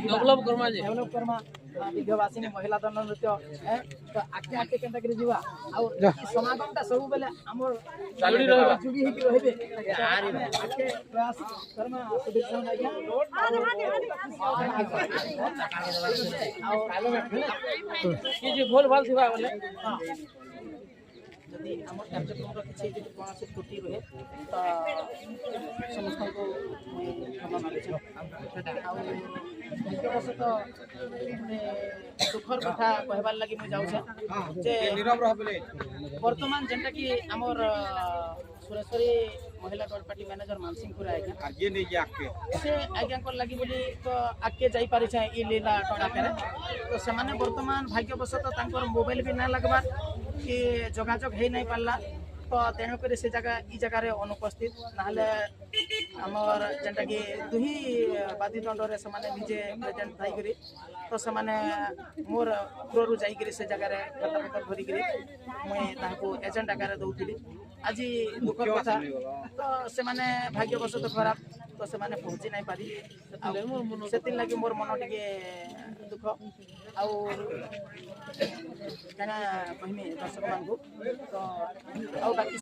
develop Karma Vindhyavasini महिला दंड नृत्य तो आके आके केनता करी जीवा आ समागमटा सब बेले हमर चालू रहबा जुड़ी ही रहबे आके प्रयास करमा सुदीक्षा आज्ञा कि जे भोल भाल थिबा बोले यदि हमर कार्यक्रम किसी यदि कौन त्रुटि रहे तो समस्त को क्षमा मांगे मुख्यवशतः दुखर कथा कहबार लगी मुझे जाऊे वर्तमान जेनटा कि आमर सुरेश्वरी महिला गढ़ पार्टी मैनेजर मानसिंहपुर आज्ञा से आज्ञा लगी बोली तो आगे जाई पारि छे ई लीला टड़ाके तो से माने वर्तमान भाग्यवशतः तांकर मोबाइल भी ना लगबार कि जोगाजोग है नहीं पारला तो तेणुक से जगह ई जगह अनुपस्थित नाले आमर जेनटा कि दुही बादीदंड से माने निजे प्रेजेंट थाई तो से माने मोर उपरू जाइकरी से जगह खातापतर धरिकी मुई ताको एजेंट आकार दौली आज दुखर कथा तो से माने भाग्यवशतः खराब तो से माने पहुँची नहीं पारी से लगी मोर मन टे दुख आना कहमी दर्शक मान तो बाकी